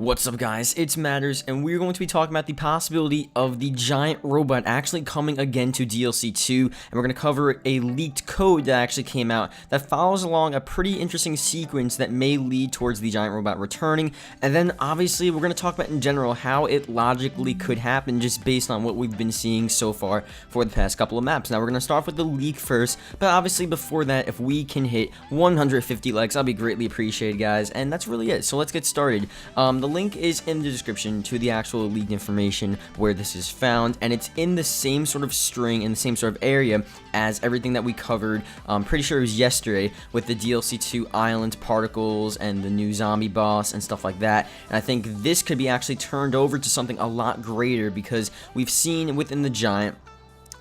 What's up guys, it's Matterz, and we're going to be talking about the possibility of the giant robot actually coming again to DLC 2, and we're going to cover a leaked code that actually came out that follows along a pretty interesting sequence that may lead towards the giant robot returning, and then obviously we're going to talk about in general how it logically could happen just based on what we've been seeing so far for the past couple of maps. Now we're going to start off with the leak first, but obviously before that, if we can hit 150 likes, I'll be greatly appreciated guys, and that's really it. So let's get started. The link is in the description to the actual leaked information where this is found, and it's in the same sort of string, in the same sort of area as everything that we covered, pretty sure it was yesterday, with the DLC 2 island particles and the new zombie boss and stuff like that. And I think this could be actually turned over to something a lot greater, because we've seen within the giant,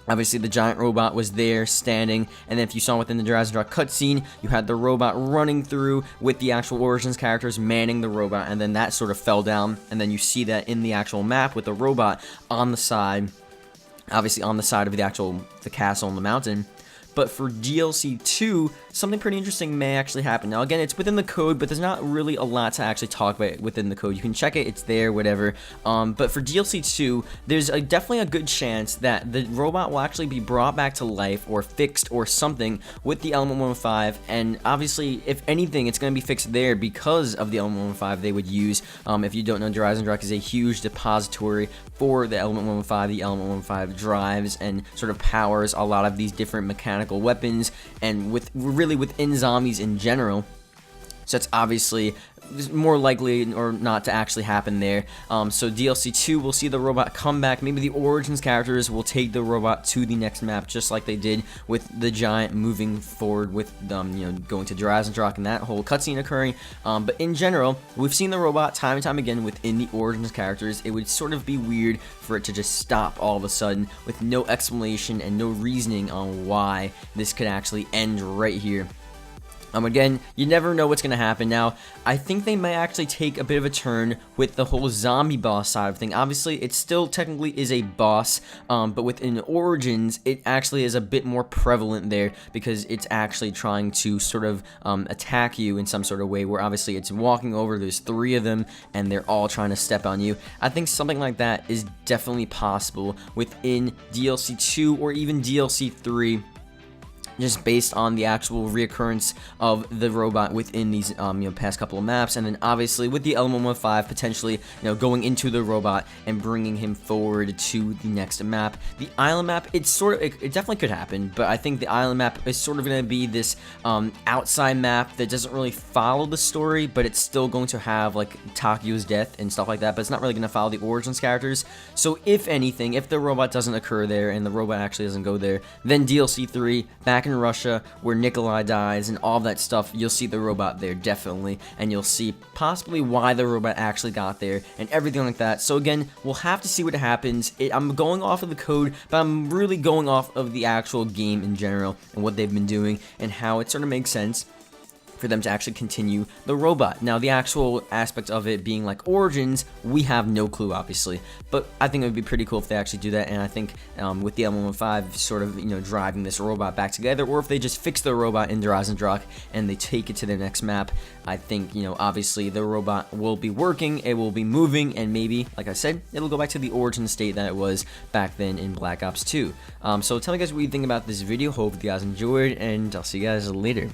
obviously, the giant robot was there, standing, and then if you saw within the Jurassic Park cutscene, you had the robot running through with the actual Origins characters manning the robot, and then that sort of fell down, and then you see that in the actual map with the robot on the side, obviously on the side of the castle on the mountain. But for DLC 2, something pretty interesting may actually happen. Now, again, it's within the code, but there's not really a lot to actually talk about within the code. You can check it, it's there, whatever. But for DLC 2, there's definitely a good chance that the robot will actually be brought back to life or fixed or something with the Element 115. And obviously, if anything, it's going to be fixed there because of the Element 115 they would use. If you don't know, Jurassic is a huge depository for the Element 115. The Element 115 drives and sort of powers a lot of these different mechanical weapons, and really within zombies in general. So it's obviously more likely or not to actually happen there. So DLC 2 will see the robot come back. Maybe the Origins characters will take the robot to the next map, just like they did with the giant moving forward with going to Jurassic and that whole cutscene occurring. But in general, we've seen the robot time and time again within the Origins characters. It would sort of be weird for it to just stop all of a sudden with no explanation and no reasoning on why this could actually end right here. Again, you never know what's going to happen. Now, I think they may actually take a bit of a turn with the whole zombie boss side of thing. Obviously, it still technically is a boss, but within Origins, it actually is a bit more prevalent there, because it's actually trying to sort of attack you in some sort of way, where obviously it's walking over, there's 3 of them, and they're all trying to step on you. I think something like that is definitely possible within DLC 2 or even DLC 3. Just based on the actual reoccurrence of the robot within these past couple of maps, and then obviously with the Element 115 potentially going into the robot and bringing him forward to the next map. The island map, it definitely could happen, but I think the island map is sort of going to be this outside map that doesn't really follow the story, but it's still going to have like Takio's death and stuff like that, but it's not really going to follow the Origins characters. So if anything, if the robot doesn't occur there and the robot actually doesn't go there, then DLC 3 back in Russia where Nikolai dies and all that stuff, you'll see the robot there definitely, and you'll see possibly why the robot actually got there and everything like that. So again, we'll have to see what happens. I'm going off of the code, but I'm really going off of the actual game in general and what they've been doing and how it sort of makes sense for them to actually continue the robot. Now, the actual aspect of it being like Origins, we have no clue, obviously, but I think it would be pretty cool if they actually do that. And I think with the L115 sort of driving this robot back together, or if they just fix the robot in Jurassic and they take it to their next map, I think obviously the robot will be working, it will be moving, and maybe, like I said, it'll go back to the origin state that it was back then in Black Ops 2. So tell me guys what you think about this video. Hope you guys enjoyed, and I'll see you guys later.